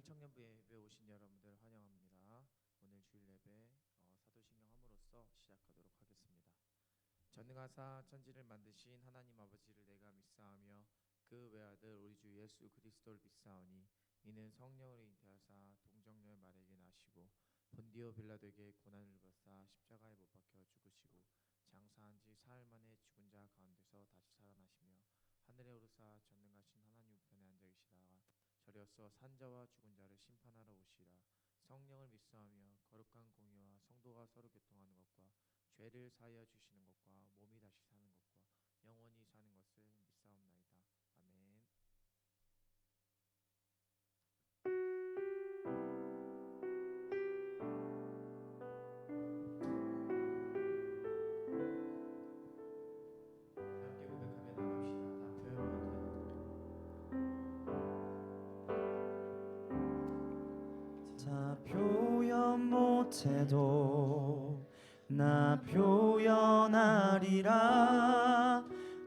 청년부 예배 오신 여러분들 환영합니다. 오늘 주일 예배 사도신경 함으로써 시작하도록 하겠습니다. 전능하사 천지를 만드신 하나님 아버지를 내가 믿사오며 그 외아들 우리 주 예수 그리스도를 믿사오니 이는 성령으로 잉태하사 동정녀의 마리아에게 나시고 본디오 빌라도에게 고난을 받사 십자가에 못 박혀 죽으시고 장사한 지 사흘 만에 죽은 자 가운데서 다시 살아나시며 하늘에 오르사 전능하신 하나님 우편에 앉아 계시다가 저려서 산자와 죽은 자를 심판하러 오시라. 성령을 믿사오며 거룩한 공의와 성도가 서로 교통하는 것과 죄를 사하여 주시는 것과 몸이 다시 사는 것과 영원히 사는 것을 믿사옵나이다. 아멘. 함께 고백하며 나갑시다. 다 표현 못해도 나 표현하리라.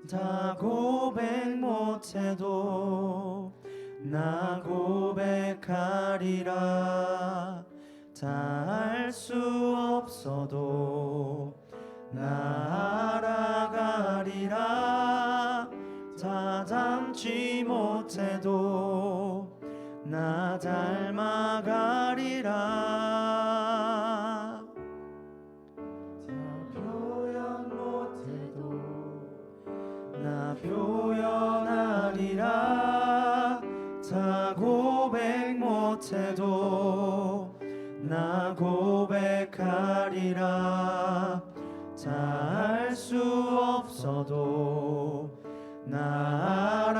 다 고백 못해도 나 고백하리라. 다 알 수 없어도 나 알아가리라. 다 닮지 못해도 나 닮아가리라. 다 표현 못해도 나 표현하리라. 다 고백 못해도 나 고백하리라. 다 알 수 없어도 나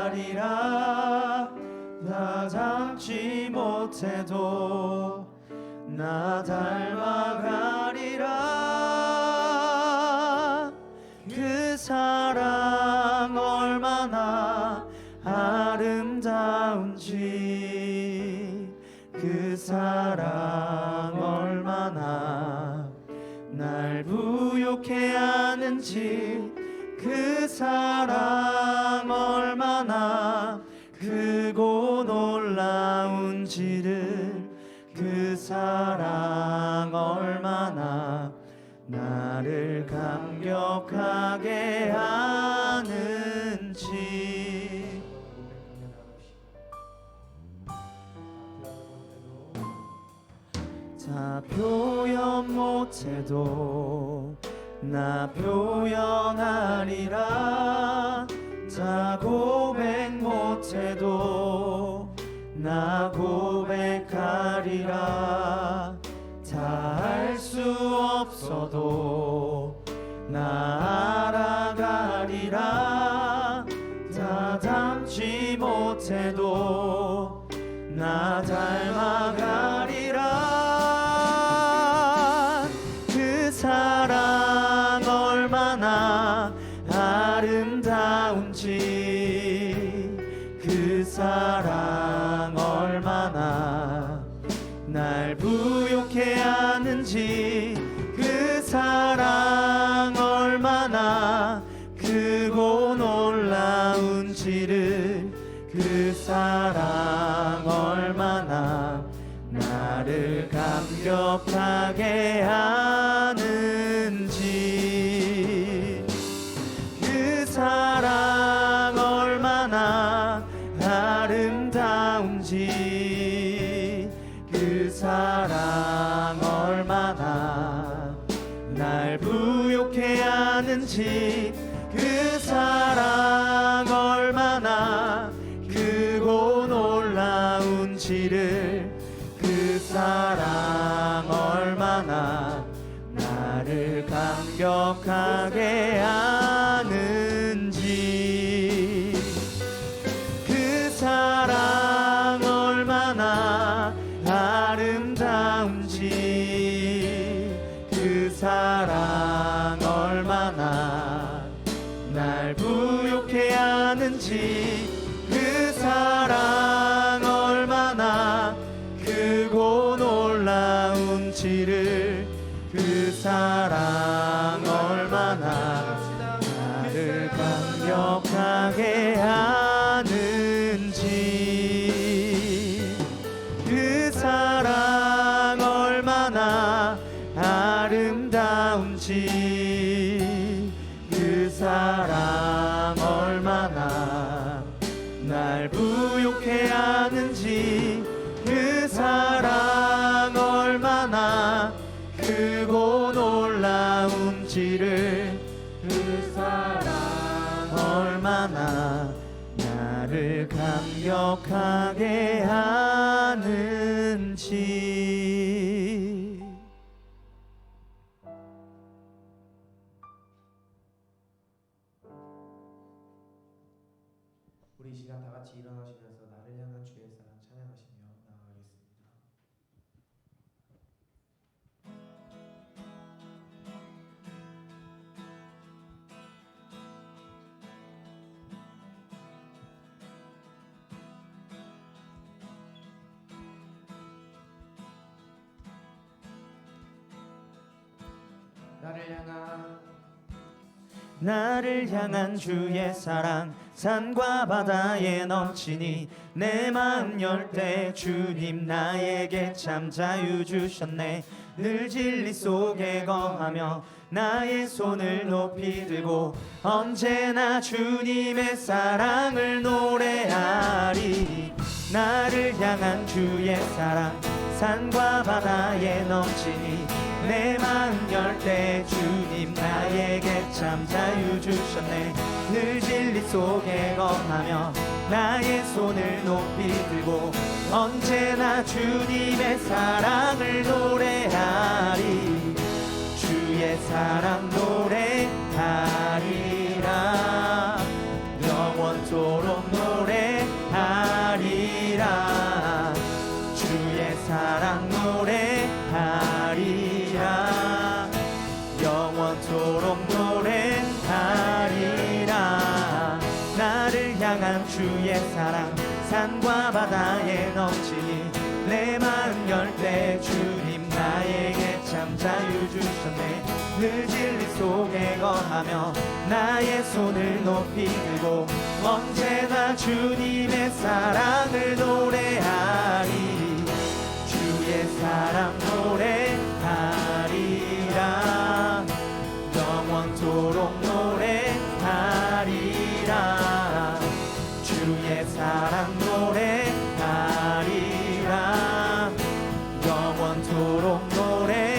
알아가리라. 다 닮지 못해도 나 닮아가리라. 그 사랑 얼마나 아름다운지, 그 사랑 얼마나 날 부욕해 하는지, 그 사랑 얼마나 크고 놀라운지를, 그 사랑 얼마나 나를 감격하게 하는지. 다 표현 못해도 나 표현하리라. 다 고백 못해도 나 고백하리라. 다 알 수 없어도 나 알아가리라. 다 닮지 못해도 나 닮아가리라. 그 사랑 얼마나 아름다운지, 그 사랑 얼마나 날 부욕해 하는지, 그 사랑 얼마나 크고 놀라운지를, 그 사랑 얼마나 나를 감격하게 하는지. 그 사랑 얼마나 아름다운지, 그 사랑 얼마나 날 부욕해 하는지, 그 사랑 얼마나 크고 놀라운지를, 그 사랑 얼마나 나를 감격하게 하는지. 그 사랑 얼마나 아름다운지, 그 사랑 얼마나 날 부욕해 하는지, 그 사랑 얼마나 크고 놀라운지를, 그 사랑 얼마나 나를 감격하게 하는지. 하는지 그 사랑 얼마나 크고 놀라운지를 그 사랑 얼마나 나를 감격하게 하는지. 우리 이 시간 다 같이 일어나시면서 나를 향한 주의 사랑 찬양하시며 나아가겠습니다. 나를 향한 주의 사랑 산과 바다에 넘치니 내 마음 열 때 주님 나에게 참 자유 주셨네. 늘 진리 속에 거하며 나의 손을 높이 들고 언제나 주님의 사랑을 노래하리. 나를 향한 주의 사랑 산과 바다에 넘치니 내 마음 열 때 주님 나에게 참 자유 주셨네. 늘 진리 속에 거하며 나의 손을 높이 들고 언제나 주님의 사랑을 노래하리. 주의 사랑 노래하리라. 영원토록 노래하리라. 주의 사랑 노래하리라. 영원토록 노래하리라. 나를 향한 주의 사랑 산과 바다에 넘치니 내 마음 열 때 주님 나에게 참 자유 주셨네. 늘 진리 속에 거하며 나의 손을 높이 들고 언제나 주님의 사랑을 노래하리. 주의 사랑 노래하리라. 영원토록 노래하리라. 주의 사랑 노래하리라. 영원토록 노래하리라.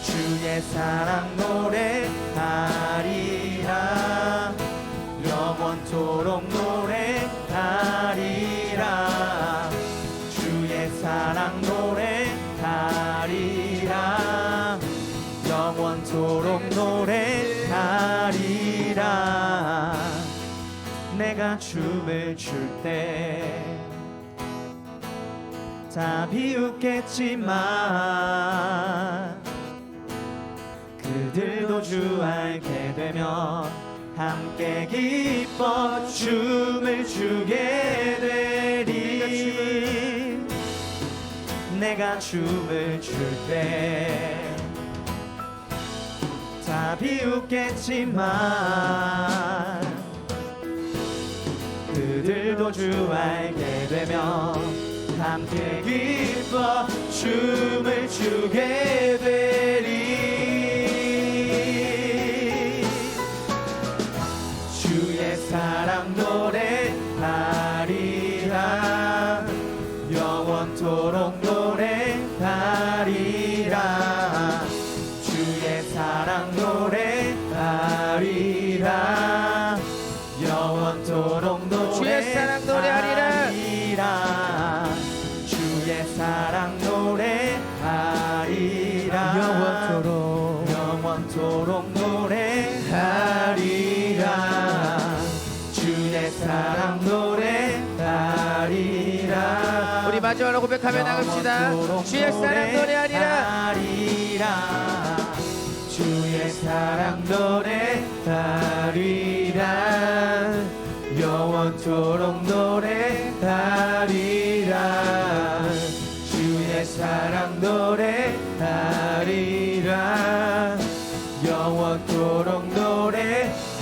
주의 사랑 노래하리라. 영원토록 노래하리라. 주의 사랑 노래하리라. 영원토록 노래하리라. 내가 춤을 출 때 다 비웃겠지만 그들도 주 알게 되면 함께 기뻐 춤을 추게 되리. 내가 춤을 출 때 다 비웃겠지만 그들도 주 알게 되면 함께 기뻐 춤을 추게 되리. 주의 사랑 노래하리라. 영원토록 노래하리라. 주의 사랑 노래하리라. 영원토록 주의 사랑 노래하리라. 주의 사랑 노래하리라. 영원토록 노래하리라. 주의 사랑 노래하리라. 우리 마지막으로 고백하며 나갑시다. 주의 사랑 노래하리라. 주의 사랑 노래하리라. 영원토록 노래하리라. 주의 사랑 노래하리라. 영원토록 노래하리라.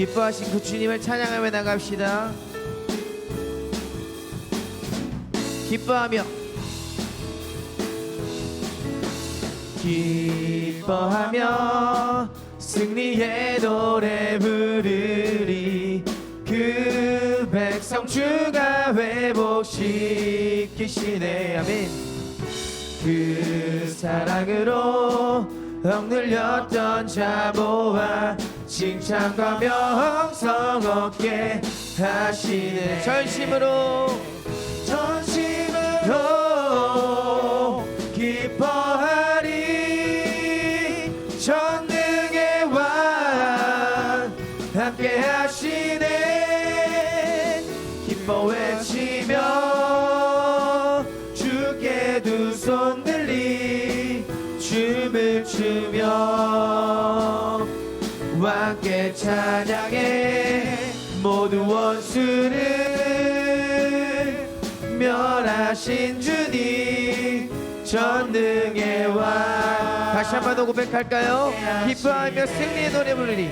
기뻐하신 그 주님을 찬양하며 나갑시다. 기뻐하며 기뻐하며 승리의 노래 부르리. 그 백성 주가 회복시키시네. 아멘. 그 사랑으로 억눌렸던 자모아 칭찬과 명성 얻게 하시네. 전심으로 기뻐하리. 전능의 왕 함께 하시네. 기뻐 외치며 주께 두 손 들리 춤을 추며 왕께 찬양해. 모두 원수를 멸하신 주님 전능의 왕. 다시 한번 더 고백할까요? 기뻐하며 승리의 노래 부르리.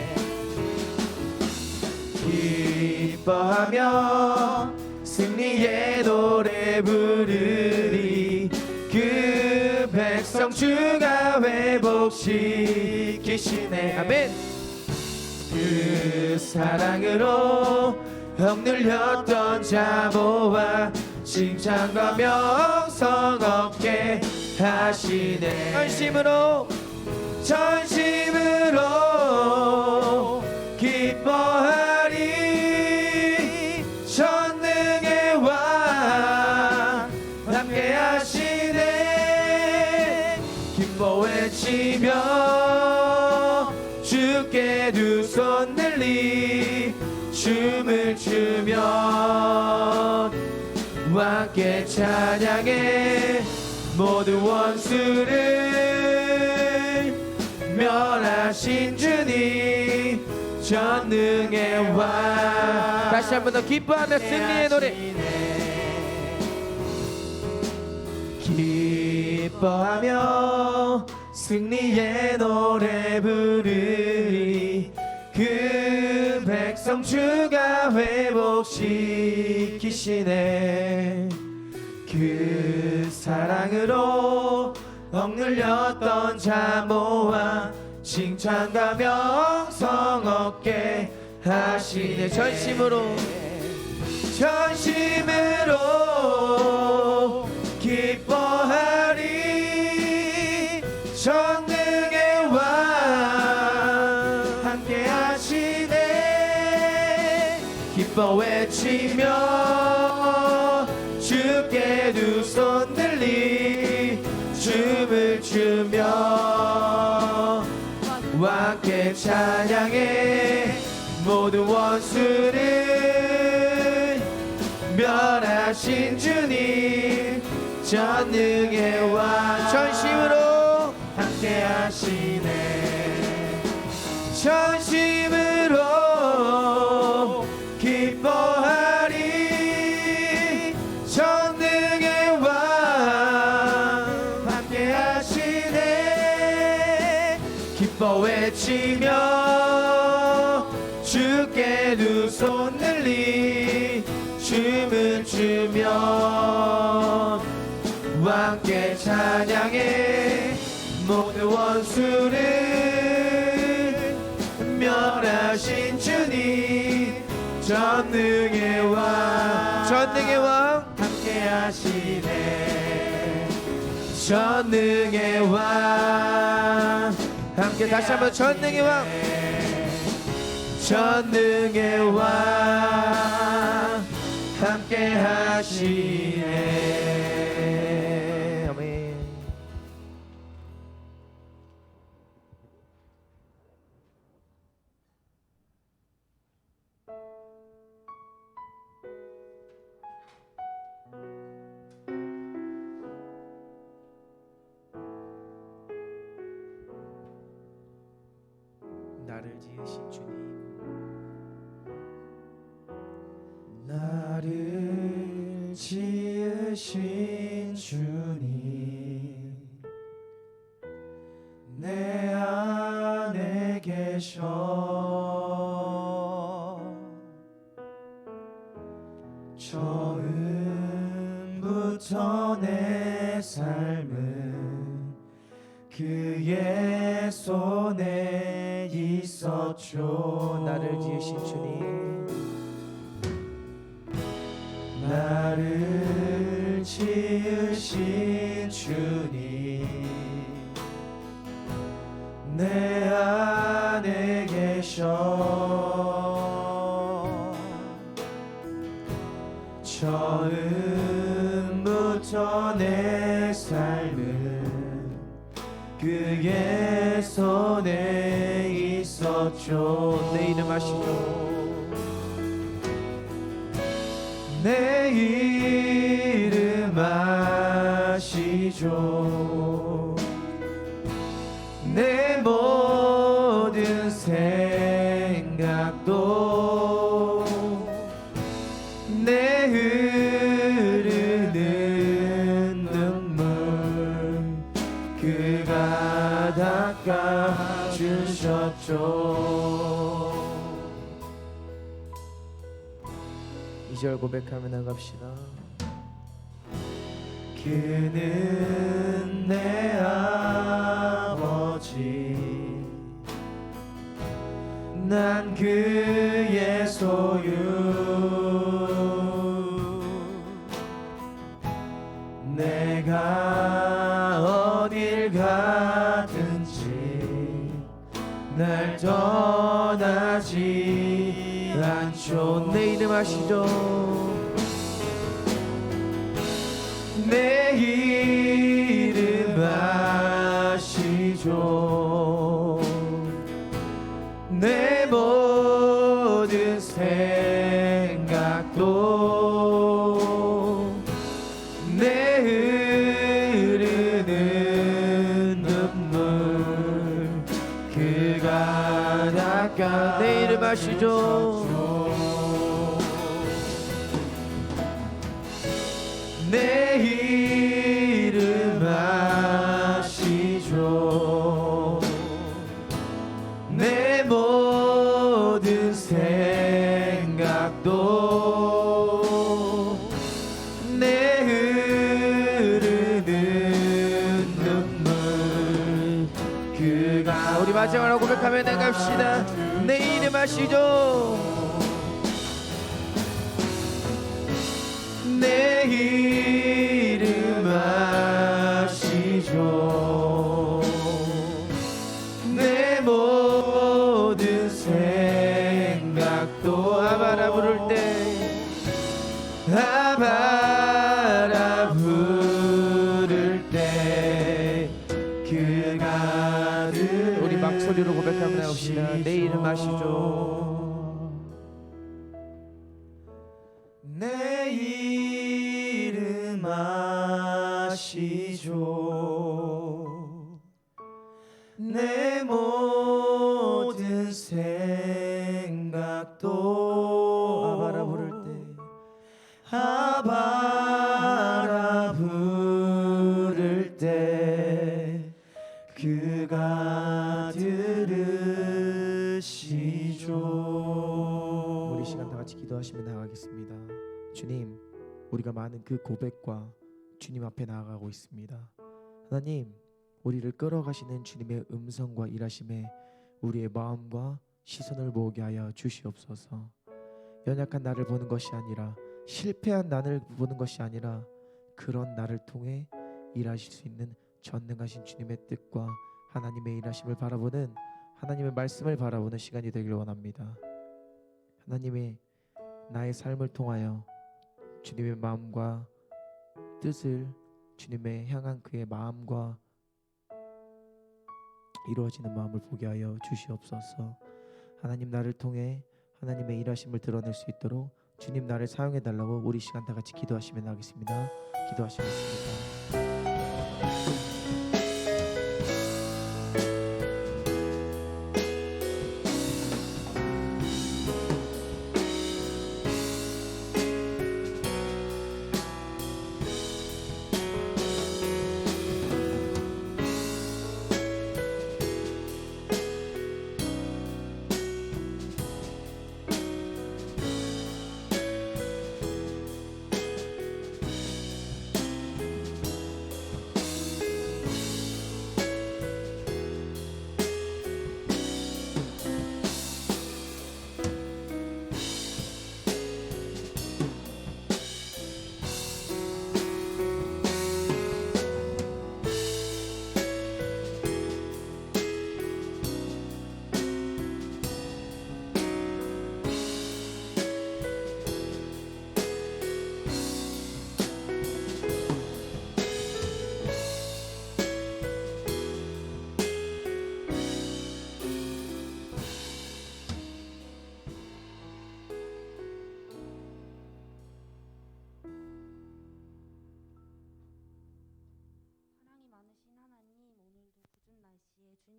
기뻐하며 승리의 노래 부르리. 그 백성 주가 회복시키시네. 아멘. 그 사랑으로 억눌렸던 자모아 칭찬과 명성 얻게 하시네. 전심으로 기뻐하리. 전능의 왕 함께 하시네. 기뻐 외치며 주께 두 손 들리 춤을 추며 왕께 찬양해. 모두 원수를 멸하신 주님 전능의 왕. 다시 한번 더 기뻐하며 승리의 노래. 기뻐하며 승리의 노래 부르리. 그 백성 주가 회복시키시네. 그 사랑으로 억눌렸던 자모아 칭찬과 명성 얻게 하시네. 전심으로 기뻐하리. 전능의 왕 함께 하시네. 기뻐 외치며 주께 두 손 들리 춤을 추며 왕께 찬양해. 모두 원수를 멸하신 주님 전능의 왕. 전심으로 함께 하시네. 전심으로 기뻐하리. 전능의 왕 함께 하시네. 기뻐 외치며 주께 두 손 들리 춤을 추며 왕께 찬양해. 모두 원수를 멸하신 주님 전능의 왕. 전능의 왕 함께 하시네. 전능의 왕 함께 다시 한번 전능의 왕. 전능의 왕 함께 하시네. 아멘. 나를 지으신 주님, 나를 지으신 주님 내 안에 계셔 처음부터 내 삶은 그의 손에 있었죠. 나를 지으신 주님, 나를 지으신 주님, 내 안에 계셔. 처음부터 내 삶은 그의 손에 있었죠. 내 이름 아시죠? 내 이름 아시죠. 내 모든 생각도 내 흐르는 눈물 그가 닦아주셨죠. 2절 고백하며 나갑시다. 그는 내 아버지, 난 그의 소유. 내가 어딜 가든지 날 떠나지 않죠. 내 이름 아시죠? 내 이름 아시죠. 내 모든 생각도 내 흐르는 눈물 그가 닦아. 내 이름 아시죠? 내 이름 아시죠. 내 모든 생각도 내 흐르는 눈물 그가. 우리 마지막으로 고백하며 나갑시다. 내 이름 아시죠? 내 이름 아시죠. 내 모든 생각도 아바라 부를 때, 아바라 부를 때 그가 우리 막소리로 고백하며 나갑시다. 내 이름 아시죠? 내 이름 아시죠. 내 모든 생각도 아바라 부를 때, 아바라 부를 때 그가 들으시죠. 우리 시간 다 같이 기도하시며 나가겠습니다. 주님, 우리가 많은 그 고백과 주님 앞에 나아가고 있습니다. 하나님, 우리를 끌어가시는 주님의 음성과 일하심에 우리의 마음과 시선을 모으게 하여 주시옵소서. 연약한 나를 보는 것이 아니라, 실패한 나를 보는 것이 아니라, 그런 나를 통해 일하실 수 있는 전능하신 주님의 뜻과 하나님의 일하심을 바라보는, 하나님의 말씀을 바라보는 시간이 되길 원합니다. 하나님의 나의 삶을 통하여 주님의 마음과 뜻을, 주님의 향한 그의 마음과 이루어지는 마음을 보게 하여 주시옵소서. 하나님, 나를 통해 하나님의 일하심을 드러낼 수 있도록 주님 나를 사용해 달라고 우리 시간 다 같이 기도하시면 나겠습니다. 기도하시겠습니다.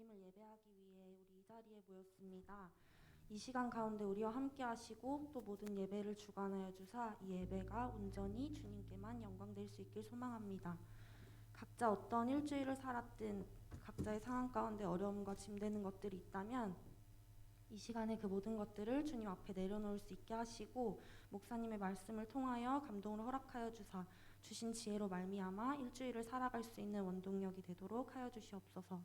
주님을 예배하기 위해 우리 이 자리에 모였습니다. 이 시간 가운데 우리와 함께 하시고 또 모든 예배를 주관하여 주사 이 예배가 온전히 주님께만 영광될 수 있길 소망합니다. 각자 어떤 일주일을 살았든 각자의 상황 가운데 어려움과 짐되는 것들이 있다면 이 시간에 그 모든 것들을 주님 앞에 내려놓을 수 있게 하시고 목사님의 말씀을 통하여 감동을 허락하여 주사 주신 지혜로 말미암아 일주일을 살아갈 수 있는 원동력이 되도록 하여 주시옵소서.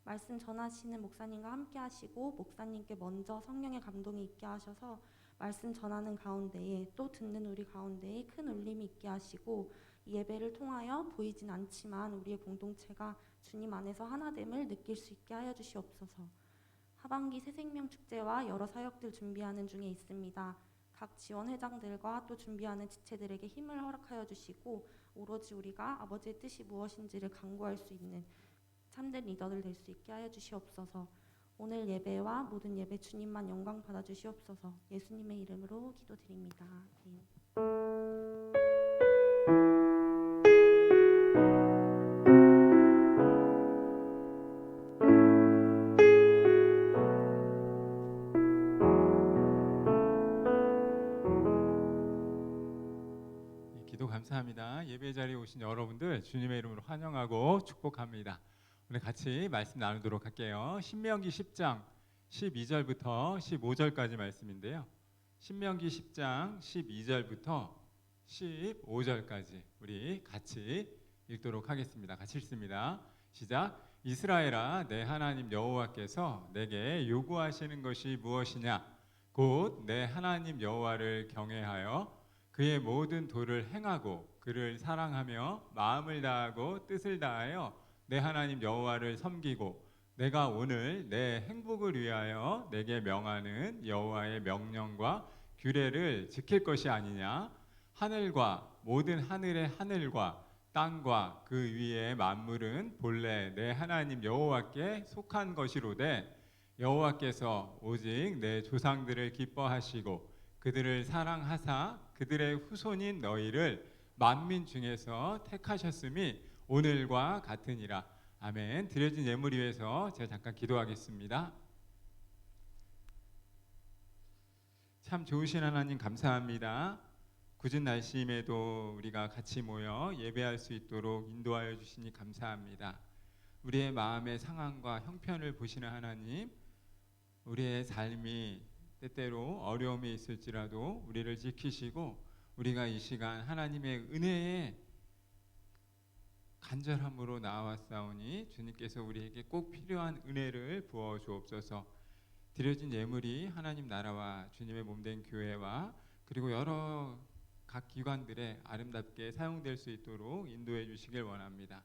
말씀 전하시는 목사님과 함께 하시고 목사님께 먼저 성령의 감동이 있게 하셔서 말씀 전하는 가운데에 또 듣는 우리 가운데에 큰 울림이 있게 하시고 이 예배를 통하여 보이진 않지만 우리의 공동체가 주님 안에서 하나됨을 느낄 수 있게 하여 주시옵소서. 하반기 새생명 축제와 여러 사역들 준비하는 중에 있습니다. 각 지원 회장들과 또 준비하는 지체들에게 힘을 허락하여 주시고 오로지 우리가 아버지의 뜻이 무엇인지를 강구할 수 있는 참된 리더들 될 수 있게 하여 주시옵소서. 오늘 예배와 모든 예배 주님만 영광 받아 주시옵소서. 예수님의 이름으로 기도드립니다. 아멘. 기도 감사합니다. 예배 자리에 오신 여러분들 주님의 이름으로 환영하고 축복합니다. 오늘 같이 말씀 나누도록 할게요. 신명기 10장 12절부터 15절까지 말씀인데요. 신명기 10장 12절부터 15절까지 우리 같이 읽도록 하겠습니다. 같이 읽습니다. 시작. 이스라엘아, 내 하나님 여호와께서 내게 요구하시는 것이 무엇이냐? 곧 내 하나님 여호와를 경외하여 그의 모든 도를 행하고 그를 사랑하며 마음을 다하고 뜻을 다하여 내 하나님 여호와를 섬기고 내가 오늘 내 행복을 위하여 내게 명하는 여호와의 명령과 규례를 지킬 것이 아니냐? 하늘과 모든 하늘의 하늘과 땅과 그 위의 만물은 본래 내 하나님 여호와께 속한 것이로되 여호와께서 오직 내 조상들을 기뻐하시고 그들을 사랑하사 그들의 후손인 너희를 만민 중에서 택하셨음이 오늘과 같으니라. 아멘. 드려진 예물 위해서 제가 잠깐 기도하겠습니다. 참 좋으신 하나님 감사합니다. 굳은 날씨임에도 우리가 같이 모여 예배할 수 있도록 인도하여 주시니 감사합니다. 우리의 마음의 상황과 형편을 보시는 하나님, 우리의 삶이 때때로 어려움이 있을지라도 우리를 지키시고 우리가 이 시간 하나님의 은혜에 간절함으로 나아왔사오니 주님께서 우리에게 꼭 필요한 은혜를 부어 주옵소서. 드려진 예물이 하나님 나라와 주님의 몸된 교회와 그리고 여러 각 기관들에 아름답게 사용될 수 있도록 인도해 주시길 원합니다.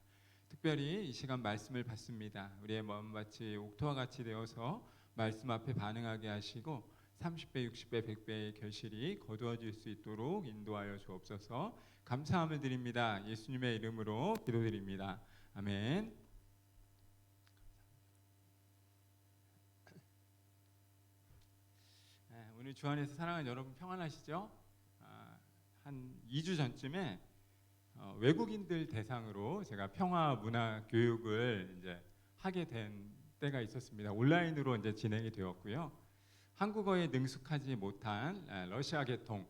특별히 이 시간 말씀을 받습니다. 우리의 마음밭이 옥토와 같이 되어서 말씀 앞에 반응하게 하시고 30배, 60배, 100배의 결실이 거두어질 수 있도록 인도하여 주옵소서. 감사함을 드립니다. 예수님의 이름으로 기도드립니다. 아멘. 오늘 주 안에서 사랑하는 여러분 평안하시죠? 한 2주 전쯤에 외국인들 대상으로 제가 평화 문화 교육을 이제 하게 된 때가 있었습니다. 온라인으로 이제 진행이 되었고요. 한국어에 능숙하지 못한 러시아 계통의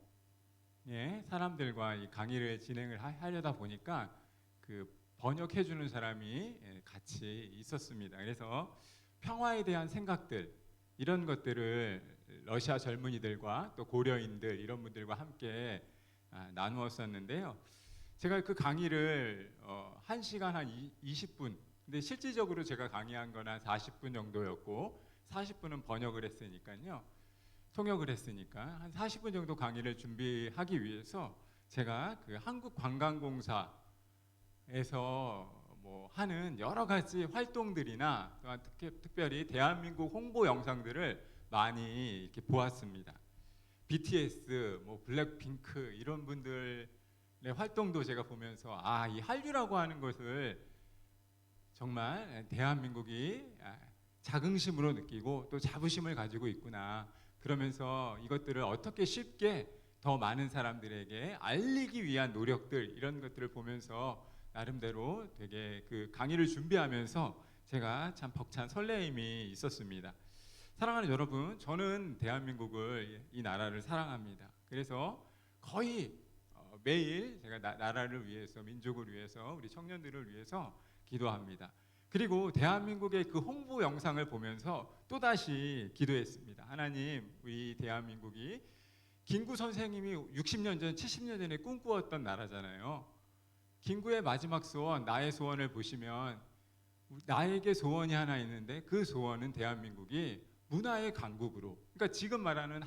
사람들과 이 강의를 진행을 하려다 보니까 그 번역해 주는 사람이 같이 있었습니다. 그래서 평화에 대한 생각들 이런 것들을 러시아 젊은이들과 또 고려인들 이런 분들과 함께 나누었었는데요. 제가 그 강의를 1시간 한 20분 근데 실질적으로 제가 강의한 건 한 40분 정도였고 40분은 번역을 했으니까요. 통역을 했으니까 한 40분 정도 강의를 준비하기 위해서 제가 그 한국관광공사에서 뭐 하는 여러 가지 활동들이나 또한 특별히 대한민국 홍보 영상들을 많이 이렇게 보았습니다. BTS, 뭐 블랙핑크 이런 분들의 활동도 제가 보면서 이 한류라고 하는 것을 정말 대한민국이 자긍심으로 느끼고 또 자부심을 가지고 있구나. 그러면서 이것들을 어떻게 쉽게 더 많은 사람들에게 알리기 위한 노력들 이런 것들을 보면서 나름대로 되게 그 강의를 준비하면서 제가 참 벅찬 설레임이 있었습니다. 사랑하는 여러분, 저는 대한민국을, 이 나라를 사랑합니다. 그래서 거의 매일 제가 나라를 위해서, 민족을 위해서, 우리 청년들을 위해서 기도합니다. 그리고 대한민국의 그 홍보 영상을 보면서 또다시 기도했습니다. 하나님, 우리 대한민국이 김구 선생님이 60년 전, 70년 전에 꿈꾸었던 나라잖아요. 김구의 마지막 소원, 나의 소원을 보시면 나에게 소원이 하나 있는데 그 소원은 대한민국이 문화의 강국으로, 그러니까 지금 말하는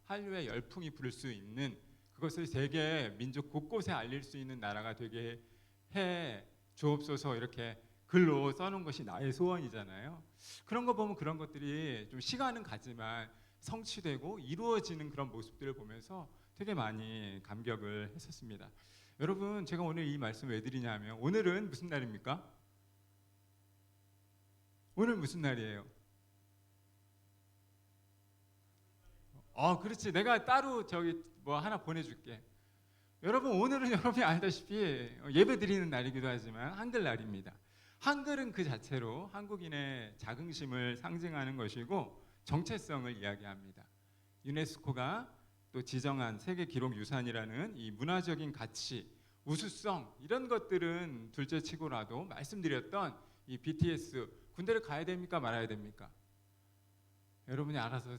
한류의 열풍이 불 수 있는, 그것을 세계 민족 곳곳에 알릴 수 있는 나라가 되게 해 주옵소서, 이렇게 글로 써놓은 것이 나의 소원이잖아요. 그런 거 보면 그런 것들이 좀 시간은 가지만 성취되고 이루어지는 그런 모습들을 보면서 되게 많이 감격을 했었습니다. 여러분, 제가 오늘 이 말씀을 왜 드리냐면, 오늘은 무슨 날입니까? 오늘 무슨 날이에요? 그렇지. 내가 따로 저기 뭐 하나 보내줄게. 여러분, 오늘은 여러분이 알다시피 예배 드리는 날이기도 하지만 한글날입니다. 한글은 그 자체로 한국인의 자긍심을 상징하는 것이고 정체성을 이야기합니다. 유네스코가 또 지정한 세계 기록 유산이라는 이 문화적인 가치, 우수성, 이런 것들은 둘째치고라도 말씀드렸던 이 BTS, 군대를 가야 됩니까 말아야 됩니까? 여러분이 알아서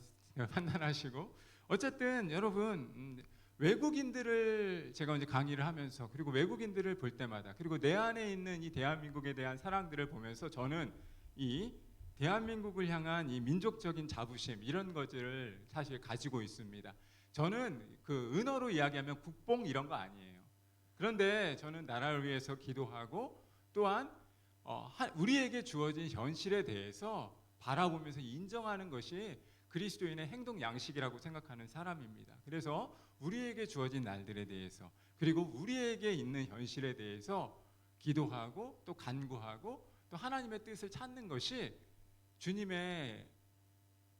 판단하시고, 어쨌든 여러분, 외국인들을 제가 이제 강의를 하면서, 그리고 외국인들을 볼 때마다, 그리고 내 안에 있는 이 대한민국에 대한 사랑들을 보면서 저는 이 대한민국을 향한 이 민족적인 자부심, 이런 것들을 사실 가지고 있습니다. 저는 그 은어로 이야기하면 국뽕 이런 거 아니에요. 그런데 저는 나라를 위해서 기도하고, 또한 우리에게 주어진 현실에 대해서 바라보면서 인정하는 것이 그리스도인의 행동 양식이라고 생각하는 사람입니다. 그래서 우리에게 주어진 날들에 대해서, 그리고 우리에게 있는 현실에 대해서 기도하고 또 간구하고 또 하나님의 뜻을 찾는 것이 주님의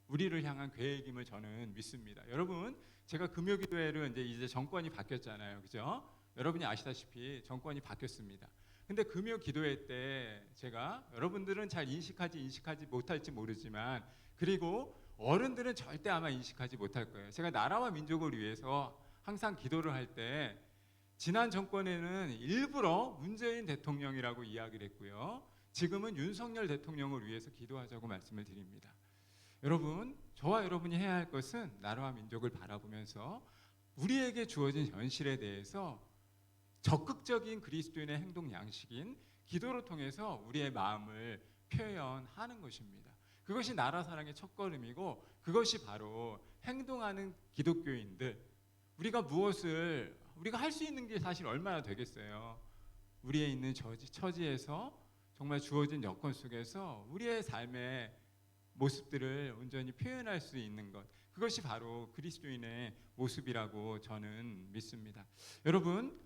우리를 향한 계획임을 저는 믿습니다. 여러분, 제가 금요기도회로 이제 정권이 바뀌었잖아요, 그죠? 여러분이 아시다시피 정권이 바뀌었습니다. 근데 금요기도회 때 제가, 여러분들은 잘 인식하지 못할지 모르지만, 그리고 어른들은 절대 아마 인식하지 못할 거예요. 제가 나라와 민족을 위해서 항상 기도를 할 때, 지난 정권에는 일부러 문재인 대통령이라고 이야기를 했고요, 지금은 윤석열 대통령을 위해서 기도하자고 말씀을 드립니다. 여러분, 저와 여러분이 해야 할 것은 나라와 민족을 바라보면서 우리에게 주어진 현실에 대해서 적극적인 그리스도인의 행동 양식인 기도를 통해서 우리의 마음을 표현하는 것입니다. 그것이 나라 사랑의 첫걸음이고, 그것이 바로 행동하는 기독교인들, 우리가 할 수 있는 게 사실 얼마나 되겠어요. 우리의 있는 처지에서, 정말 주어진 여건 속에서 우리의 삶의 모습들을 온전히 표현할 수 있는 것, 그것이 바로 그리스도인의 모습이라고 저는 믿습니다. 여러분,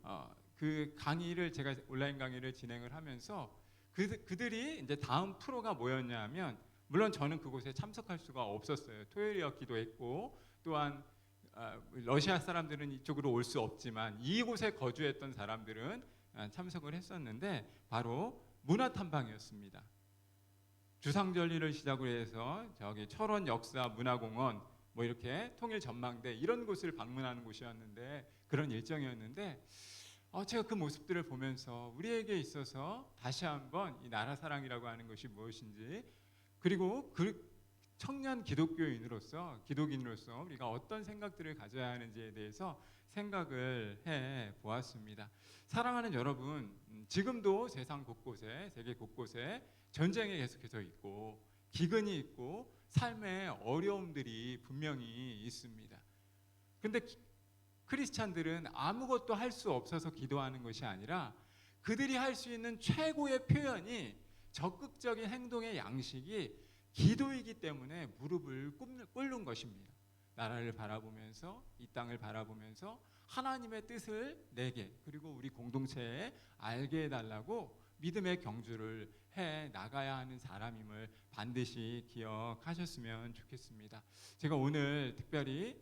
그 강의를, 제가 온라인 강의를 진행을 하면서 그들이 이제 다음 프로가 뭐였냐면, 물론 저는 그곳에 참석할 수가 없었어요. 토요일이었기도 했고, 또한 러시아 사람들은 이쪽으로 올 수 없지만 이곳에 거주했던 사람들은 참석을 했었는데, 바로 문화탐방이었습니다. 주상절리를 시작으로 해서 저기 철원 역사 문화공원, 뭐 이렇게 통일 전망대, 이런 곳을 방문하는 곳이었는데, 그런 일정이었는데, 제가 그 모습들을 보면서 우리에게 있어서 다시 한번 이 나라 사랑이라고 하는 것이 무엇인지, 그리고 그 청년 기독교인으로서, 기독인으로서 우리가 어떤 생각들을 가져야 하는지에 대해서 생각을 해 보았습니다. 사랑하는 여러분, 지금도 세상 곳곳에, 세계 곳곳에 전쟁이 계속해서 있고, 기근이 있고, 삶의 어려움들이 분명히 있습니다. 근데 크리스찬들은 아무것도 할 수 없어서 기도하는 것이 아니라, 그들이 할 수 있는 최고의 표현이, 적극적인 행동의 양식이 기도이기 때문에 무릎을 꿇는 것입니다. 나라를 바라보면서, 이 땅을 바라보면서 하나님의 뜻을 내게, 그리고 우리 공동체에 알게 해달라고 믿음의 경주를 해 나가야 하는 사람임을 반드시 기억하셨으면 좋겠습니다. 제가 오늘 특별히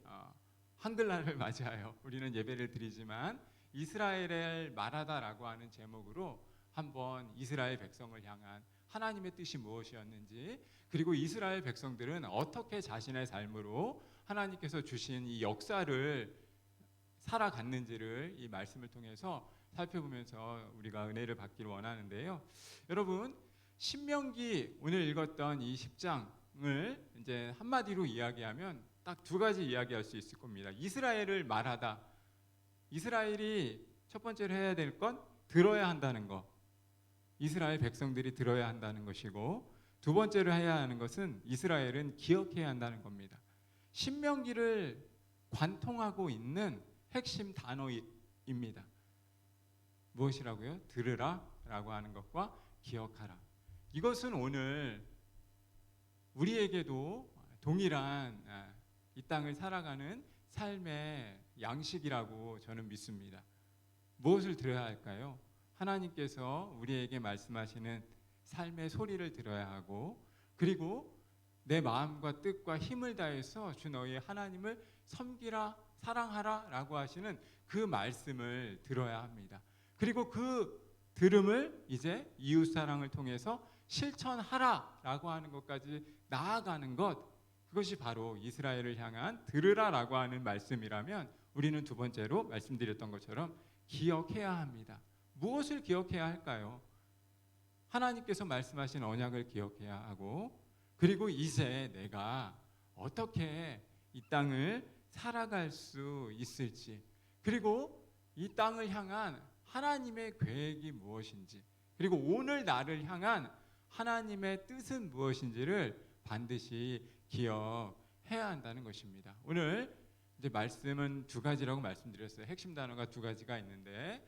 한글날을 맞이하여 우리는 예배를 드리지만, 이스라엘을 말하다라고 하는 제목으로 한번 이스라엘 백성을 향한 하나님의 뜻이 무엇이었는지, 그리고 이스라엘 백성들은 어떻게 자신의 삶으로 하나님께서 주신 이 역사를 살아갔는지를 이 말씀을 통해서 살펴보면서 우리가 은혜를 받기를 원하는데요. 여러분, 신명기 오늘 읽었던 이 10장을 이제 한마디로 이야기하면 딱 두 가지 이야기할 수 있을 겁니다. 이스라엘을 말하다. 이스라엘이 첫 번째로 해야 될 건 들어야 한다는 것. 이스라엘 백성들이 들어야 한다는 것이고, 두 번째로 해야 하는 것은 이스라엘은 기억해야 한다는 겁니다. 신명기를 관통하고 있는 핵심 단어입니다. 무엇이라고요? 들으라 라고 하는 것과 기억하라. 이것은 오늘 우리에게도 동일한 이 땅을 살아가는 삶의 양식이라고 저는 믿습니다. 무엇을 들어야 할까요? 하나님께서 우리에게 말씀하시는 삶의 소리를 들어야 하고, 그리고 내 마음과 뜻과 힘을 다해서 주 너희 하나님을 섬기라 사랑하라 라고 하시는 그 말씀을 들어야 합니다. 그리고 그 들음을 이제 이웃사랑을 통해서 실천하라 라고 하는 것까지 나아가는 것, 그것이 바로 이스라엘을 향한 들으라 라고 하는 말씀이라면, 우리는 두 번째로 말씀드렸던 것처럼 기억해야 합니다. 무엇을 기억해야 할까요? 하나님께서 말씀하신 언약을 기억해야 하고, 그리고 이제 내가 어떻게 이 땅을 살아갈 수 있을지, 그리고 이 땅을 향한 하나님의 계획이 무엇인지, 그리고 오늘 나를 향한 하나님의 뜻은 무엇인지를 반드시 기억해야 한다는 것입니다. 오늘 이제 말씀은 두 가지라고 말씀드렸어요. 핵심 단어가 두 가지가 있는데,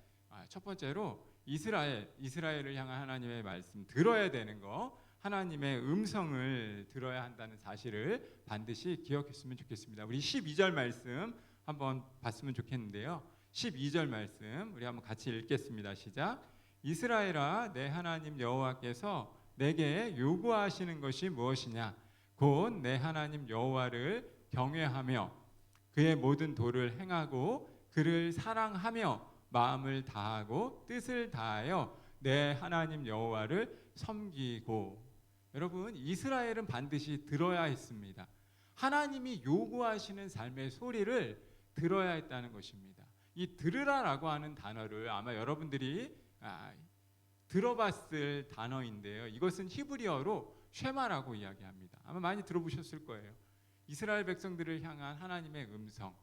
첫 번째로 이스라엘을 향한 하나님의 말씀 들어야 되는 거, 하나님의 음성을 들어야 한다는 사실을 반드시 기억했으면 좋겠습니다. 우리 12절 말씀 한번 봤으면 좋겠는데요. 12절 말씀 우리 한번 같이 읽겠습니다. 시작. 이스라엘아, 내 하나님 여호와께서 내게 요구하시는 것이 무엇이냐? 곧 내 하나님 여호와를 경외하며 그의 모든 도를 행하고 그를 사랑하며 마음을 다하고 뜻을 다하여 내 하나님 여호와를 섬기고. 여러분, 이스라엘은 반드시 들어야 했습니다. 하나님이 요구하시는 삶의 소리를 들어야 했다는 것입니다. 이 들으라라고 하는 단어를 아마 여러분들이 들어봤을 단어인데요. 이것은 히브리어로 쉐마라고 이야기합니다. 아마 많이 들어보셨을 거예요. 이스라엘 백성들을 향한 하나님의 음성,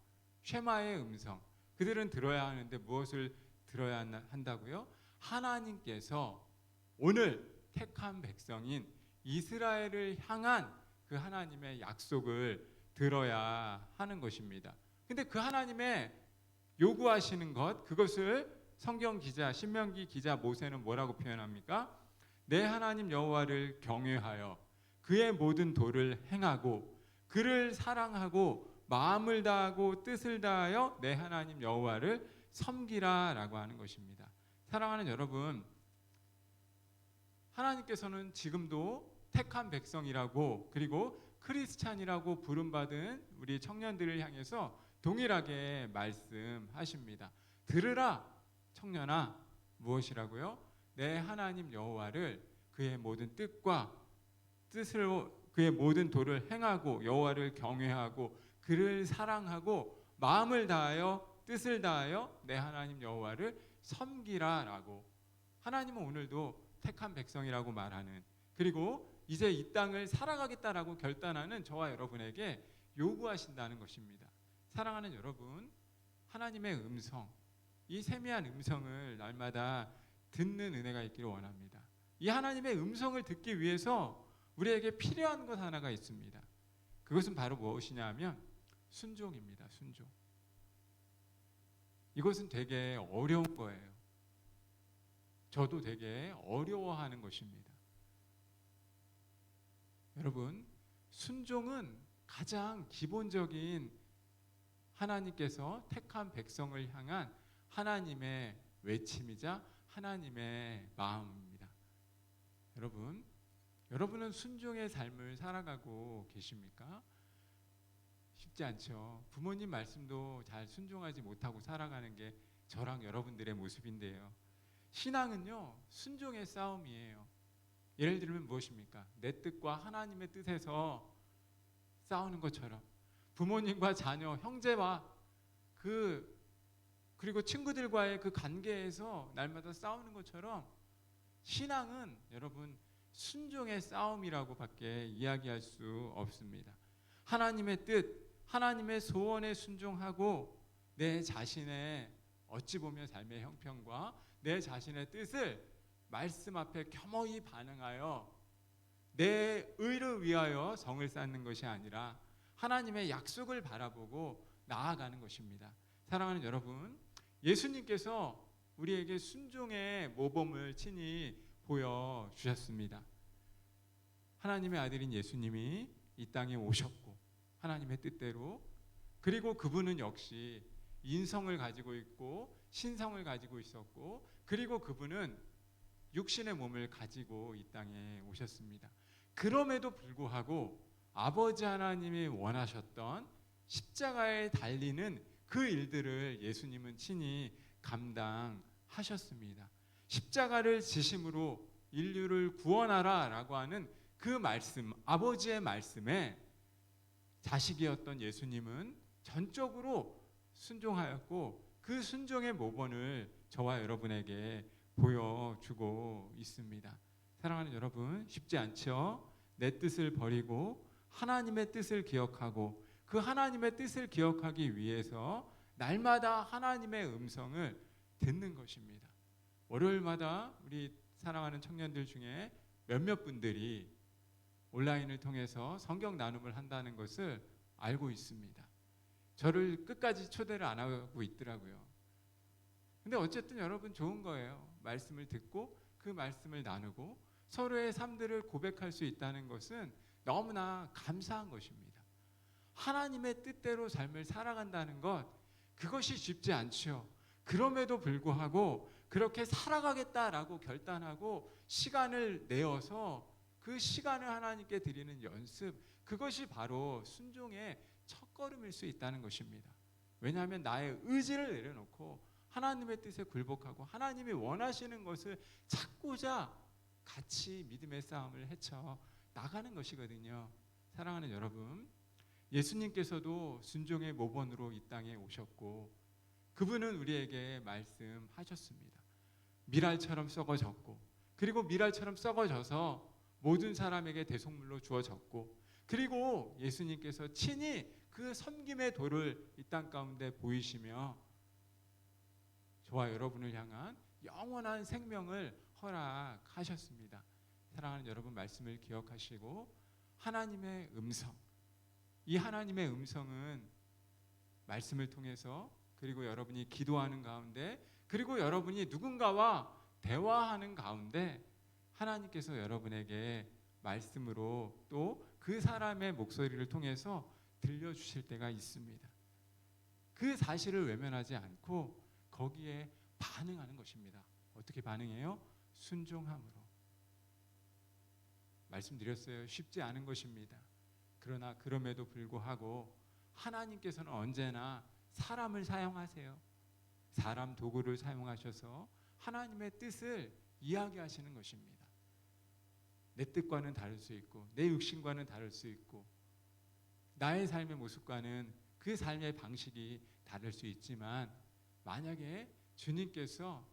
쉐마의 음성. 그들은 들어야 하는데 무엇을 들어야 한다고요? 하나님께서 오늘 택한 백성인 이스라엘을 향한 그 하나님의 약속을 들어야 하는 것입니다. 근데 그 하나님의 요구하시는 것, 그것을 성경 기자, 신명기 기자 모세는 뭐라고 표현합니까? 내 하나님 여호와를 경외하여 그의 모든 도를 행하고 그를 사랑하고 마음을 다하고 뜻을 다하여 내 하나님 여호와를 섬기라라고 하는 것입니다. 사랑하는 여러분, 하나님께서는 지금도 택한 백성이라고, 그리고 크리스찬이라고 부름받은 우리 청년들을 향해서 동일하게 말씀하십니다. 들으라 청년아, 무엇이라고요? 내 하나님 여호와를 그의 모든 뜻과 그의 모든 도를 행하고 여호와를 경외하고 그를 사랑하고 마음을 다하여 뜻을 다하여 내 하나님 여호와를 섬기라라고. 하나님은 오늘도 택한 백성이라고 말하는, 그리고 이제 이 땅을 살아가겠다라고 결단하는 저와 여러분에게 요구하신다는 것입니다. 사랑하는 여러분, 하나님의 음성, 이 세미한 음성을 날마다 듣는 은혜가 있기를 원합니다. 이 하나님의 음성을 듣기 위해서 우리에게 필요한 것 하나가 있습니다. 그것은 바로 무엇이냐 하면 순종입니다. 순종. 이것은 되게 어려운 거예요. 저도 되게 어려워하는 것입니다. 여러분, 순종은 가장 기본적인 하나님께서 택한 백성을 향한 하나님의 외침이자 하나님의 마음입니다. 여러분은 순종의 삶을 살아가고 계십니까? 쉽지 않죠. 부모님 말씀도 잘 순종하지 못하고 살아가는 게 저랑 여러분들의 모습인데요. 신앙은요, 순종의 싸움이에요. 예를 들면 무엇입니까? 내 뜻과 하나님의 뜻에서 싸우는 것처럼, 부모님과 자녀, 형제와 그리고 친구들과의 그 관계에서 날마다 싸우는 것처럼 신앙은 여러분 순종의 싸움이라고밖에 이야기할 수 없습니다. 하나님의 뜻, 하나님의 소원에 순종하고 내 자신의 어찌 보면 삶의 형편과 내 자신의 뜻을 말씀 앞에 겸허히 반응하여 내 의를 위하여 성을 쌓는 것이 아니라 하나님의 약속을 바라보고 나아가는 것입니다. 사랑하는 여러분, 예수님께서 우리에게 순종의 모범을 친히 보여주셨습니다. 하나님의 아들인 예수님이 이 땅에 오셨고 하나님의 뜻대로, 그리고 그분은 역시 인성을 가지고 있고 신성을 가지고 있었고, 그리고 그분은 육신의 몸을 가지고 이 땅에 오셨습니다. 그럼에도 불구하고 아버지 하나님이 원하셨던 십자가에 달리는 그 일들을 예수님은 친히 감당하셨습니다. 십자가를 지심으로 인류를 구원하라 라고 하는 그 말씀, 아버지의 말씀에 자식이었던 예수님은 전적으로 순종하였고 그 순종의 모범을 저와 여러분에게 보여주고 있습니다. 사랑하는 여러분, 쉽지 않죠? 내 뜻을 버리고 하나님의 뜻을 기억하고 그 하나님의 뜻을 기억하기 위해서 날마다 하나님의 음성을 듣는 것입니다. 월요일마다 우리 사랑하는 청년들 중에 몇몇 분들이 온라인을 통해서 성경 나눔을 한다는 것을 알고 있습니다. 저를 끝까지 초대를 안 하고 있더라고요. 근데 어쨌든 여러분 좋은 거예요. 말씀을 듣고 그 말씀을 나누고 서로의 삶들을 고백할 수 있다는 것은 너무나 감사한 것입니다. 하나님의 뜻대로 삶을 살아간다는 것, 그것이 쉽지 않죠. 그럼에도 불구하고 그렇게 살아가겠다라고 결단하고 시간을 내어서 그 시간을 하나님께 드리는 연습, 그것이 바로 순종의 첫걸음일 수 있다는 것입니다. 왜냐하면 나의 의지를 내려놓고 하나님의 뜻에 굴복하고 하나님이 원하시는 것을 찾고자 같이 믿음의 싸움을 헤쳐 나가는 것이거든요. 사랑하는 여러분, 예수님께서도 순종의 모범으로 이 땅에 오셨고 그분은 우리에게 말씀하셨습니다. 밀알처럼 썩어졌고 그리고 밀알처럼 썩어져서 모든 사람에게 대속물로 주어졌고, 그리고 예수님께서 친히 그 섬김의 도를 이 땅 가운데 보이시며 저와 여러분을 향한 영원한 생명을 허락하셨습니다. 사랑하는 여러분, 말씀을 기억하시고 하나님의 음성, 이 하나님의 음성은 말씀을 통해서, 그리고 여러분이 기도하는 가운데, 그리고 여러분이 누군가와 대화하는 가운데 하나님께서 여러분에게 말씀으로 또 그 사람의 목소리를 통해서 들려주실 때가 있습니다. 그 사실을 외면하지 않고 거기에 반응하는 것입니다. 어떻게 반응해요? 순종함으로. 말씀드렸어요. 쉽지 않은 것입니다. 그러나 그럼에도 불구하고 하나님께서는 언제나 사람을 사용하세요. 사람 도구를 사용하셔서 하나님의 뜻을 이야기하시는 것입니다. 내 뜻과는 다를 수 있고 내 육신과는 다를 수 있고 나의 삶의 모습과는 그 삶의 방식이 다를 수 있지만, 만약에 주님께서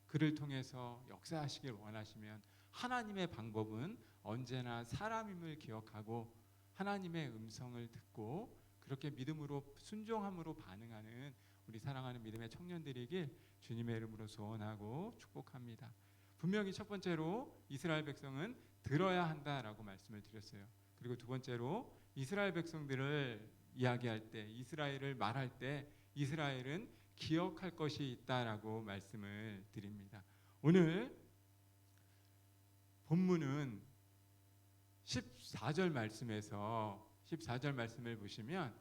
그를 통해서 역사하시길 원하시면 하나님의 방법은 언제나 사람임을 기억하고 하나님의 음성을 듣고 그렇게 믿음으로 순종함으로 반응하는 우리 사랑하는 믿음의 청년들이길 주님의 이름으로 소원하고 축복합니다. 분명히 첫 번째로 이스라엘 백성은 들어야 한다라고 말씀을 드렸어요. 그리고 두 번째로 이스라엘 백성들을 이야기할 때, 이스라엘을 말할 때 이스라엘은 기억할 것이 있다라고 말씀을 드립니다. 오늘 본문은 14절 말씀에서 14절 말씀을 보시면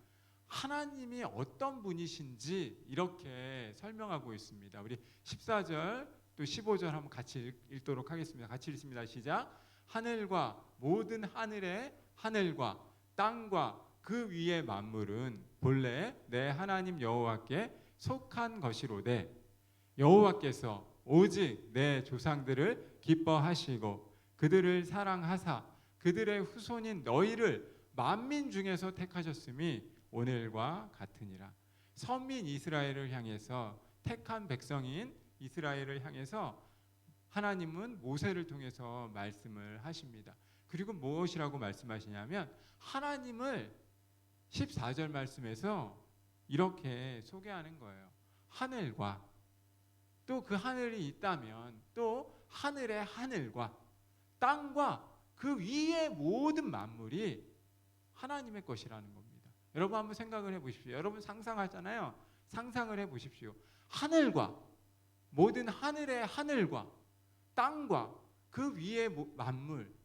하나님이 어떤 분이신지 이렇게 설명하고 있습니다. 우리 14절 또 15절 한번 같이 읽도록 하겠습니다. 같이 읽습니다. 시작. 하늘과 모든 하늘의 하늘과 땅과 그 위의 만물은 본래 내 하나님 여호와께 속한 것이로되 여호와께서 오직 내 조상들을 기뻐하시고 그들을 사랑하사 그들의 후손인 너희를 만민 중에서 택하셨음이 오늘과 같으니라. 선민 이스라엘을 향해서, 택한 백성인 이스라엘을 향해서 하나님은 모세를 통해서 말씀을 하십니다. 그리고 무엇이라고 말씀하시냐면 하나님을 14절 말씀에서 이렇게 소개하는 거예요. 하늘과 또 그 하늘이 있다면 또 하늘의 하늘과 땅과 그 위의 모든 만물이 하나님의 것이라는 겁니다. 여러분 한번 생각을 해보십시오. 여러분 상상하잖아요. 상상을 해보십시오. 하늘과 모든 하늘의 하늘과 땅과 그 위의 만물,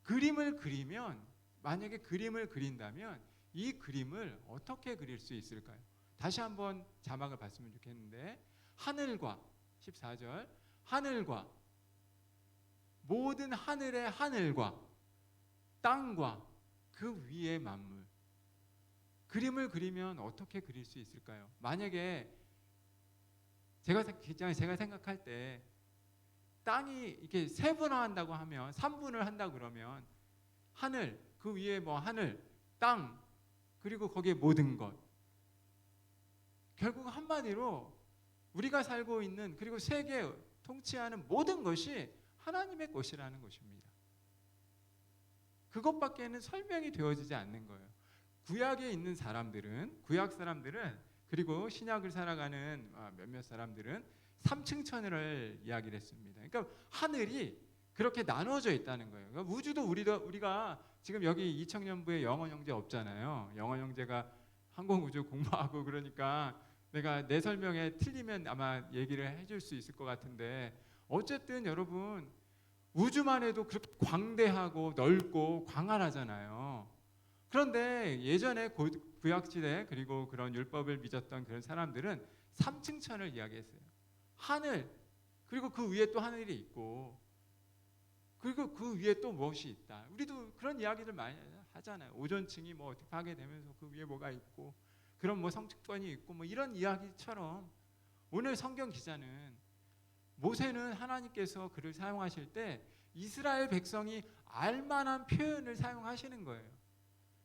그림을 그리면, 만약에 그림을 그린다면 이 그림을 어떻게 그릴 수 있을까요? 다시 한번 자막을 봤으면 좋겠는데, 하늘과 14절, 하늘과 모든 하늘의 하늘과 땅과 그 위의 만물, 그림을 그리면 어떻게 그릴 수 있을까요? 만약에 제가 생각할 때 땅이 이렇게 세분화한다고 하면, 3분을 한다 그러면 하늘, 그 위에 뭐 하늘, 땅, 그리고 거기에 모든 것, 결국 한마디로 우리가 살고 있는, 그리고 세계 통치하는 모든 것이 하나님의 것이라는 것입니다. 그것밖에는 설명이 되어지지 않는 거예요. 구약에 있는 사람들은, 구약 사람들은, 그리고 신약을 살아가는 몇몇 사람들은 3층 천을 이야기를 했습니다. 그러니까 하늘이 그렇게 나눠져 있다는 거예요. 그러니까 우주도 우리가 지금 여기 이청년부에 영어 형제 없잖아요. 영어 형제가 항공우주 공부하고 그러니까 내가 내 설명에 틀리면 아마 얘기를 해줄 수 있을 것 같은데, 어쨌든 여러분 우주만 해도 그렇게 광대하고 넓고 광활하잖아요. 그런데 예전에 구약시대, 그리고 그런 율법을 믿었던 그런 사람들은 3층 천을 이야기했어요. 하늘, 그리고 그 위에 또 하늘이 있고, 그리고 그 위에 또 무엇이 있다. 우리도 그런 이야기들 많이 하잖아요. 오존층이 뭐 어떻게 파괴되면서 그 위에 뭐가 있고, 그런 뭐 성층권이 있고, 뭐 이런 이야기처럼 오늘 성경 기자는, 모세는 하나님께서 그를 사용하실 때 이스라엘 백성이 알만한 표현을 사용하시는 거예요.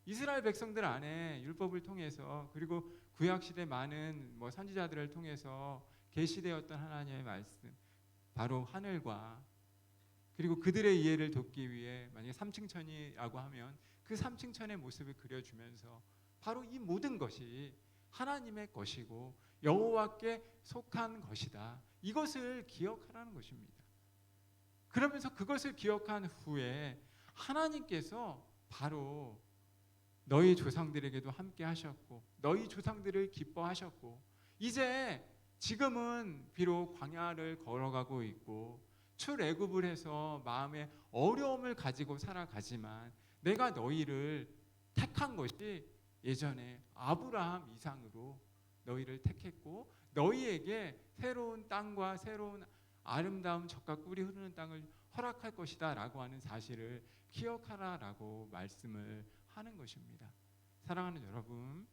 이스라엘 백성들 안에 율법을 통해서, 그리고 구약 시대 많은 뭐 선지자들을 통해서 계시되었던 하나님의 말씀, 바로 하늘과, 그리고 그들의 이해를 돕기 위해 만약에 3층 천이라고 하면 그 3층 천의 모습을 그려주면서 바로 이 모든 것이 하나님의 것이고 여호와께 속한 것이다, 이것을 기억하라는 것입니다. 그러면서 그것을 기억한 후에 하나님께서 바로 너희 조상들에게도 함께 하셨고 너희 조상들을 기뻐하셨고, 이제 지금은 비록 광야를 걸어가고 있고 출애굽을 해서 마음에 어려움을 가지고 살아가지만 내가 너희를 택한 것이 예전에 아브라함 이상으로 너희를 택했고 너희에게 새로운 땅과 새로운 아름다운 젖과 꿀이 흐르는 땅을 허락할 것이다 라고 하는 사실을 기억하라라고 말씀을 하는 것입니다. 사랑하는 여러분,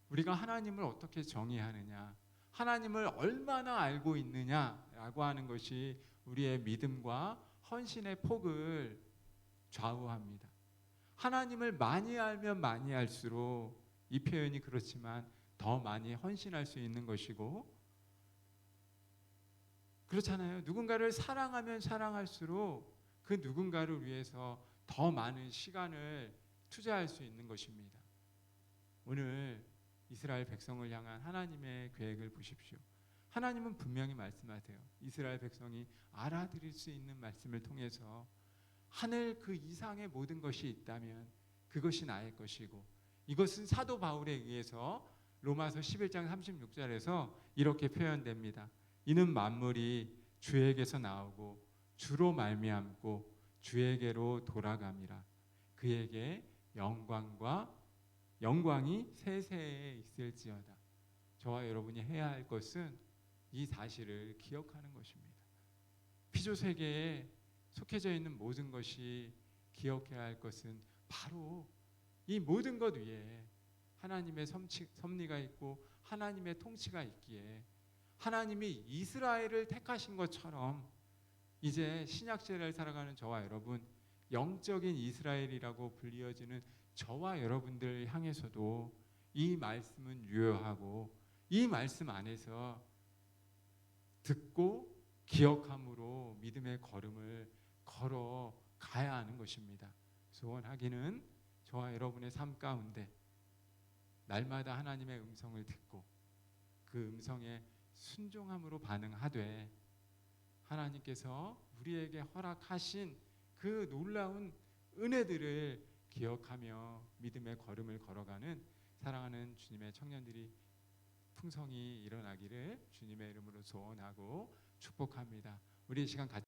우리가 하나님을 어떻게 정의하느냐, 하나님을 얼마나 알고 있느냐라고 하는 것이 우리의 믿음과 헌신의 폭을 좌우합니다. 하나님을 많이 알면 많이 알수록, 이 표현이 그렇지만 더 많이 헌신할 수 있는 것이고, 그렇잖아요. 누군가를 사랑하면 사랑할수록 그 누군가를 위해서 더 많은 시간을 투자할 수 있는 것입니다. 오늘 이스라엘 백성을 향한 하나님의 계획을 보십시오. 하나님은 분명히 말씀하세요. 이스라엘 백성이 알아들을 수 있는 말씀을 통해서 하늘 그 이상의 모든 것이 있다면 그것이 나의 것이고, 이것은 사도 바울에 의해서 로마서 11장 36절에서 이렇게 표현됩니다. 이는 만물이 주에게서 나오고 주로 말미암고 주에게로 돌아감이라. 그에게 영광이 세세에 있을지어다. 저와 여러분이 해야 할 것은 이 사실을 기억하는 것입니다. 피조 세계에 속해져 있는 모든 것이 기억해야 할 것은 바로 이 모든 것 위에 하나님의 섭리가 있고 하나님의 통치가 있기에, 하나님이 이스라엘을 택하신 것처럼 이제 신약 시대를 살아가는 저와 여러분, 영적인 이스라엘이라고 불리어지는 저와 여러분들 향해서도 이 말씀은 유효하고 이 말씀 안에서 듣고 기억함으로 믿음의 걸음을 걸어 가야 하는 것입니다. 소원하기는 저와 여러분의 삶 가운데 날마다 하나님의 음성을 듣고 그 음성에 순종함으로 반응하되 하나님께서 우리에게 허락하신 그 놀라운 은혜들을 기억하며 믿음의 걸음을 걸어가는 사랑하는 주님의 청년들이 풍성히 일어나기를 주님의 이름으로 소원하고 축복합니다. 우리 이 시간 같이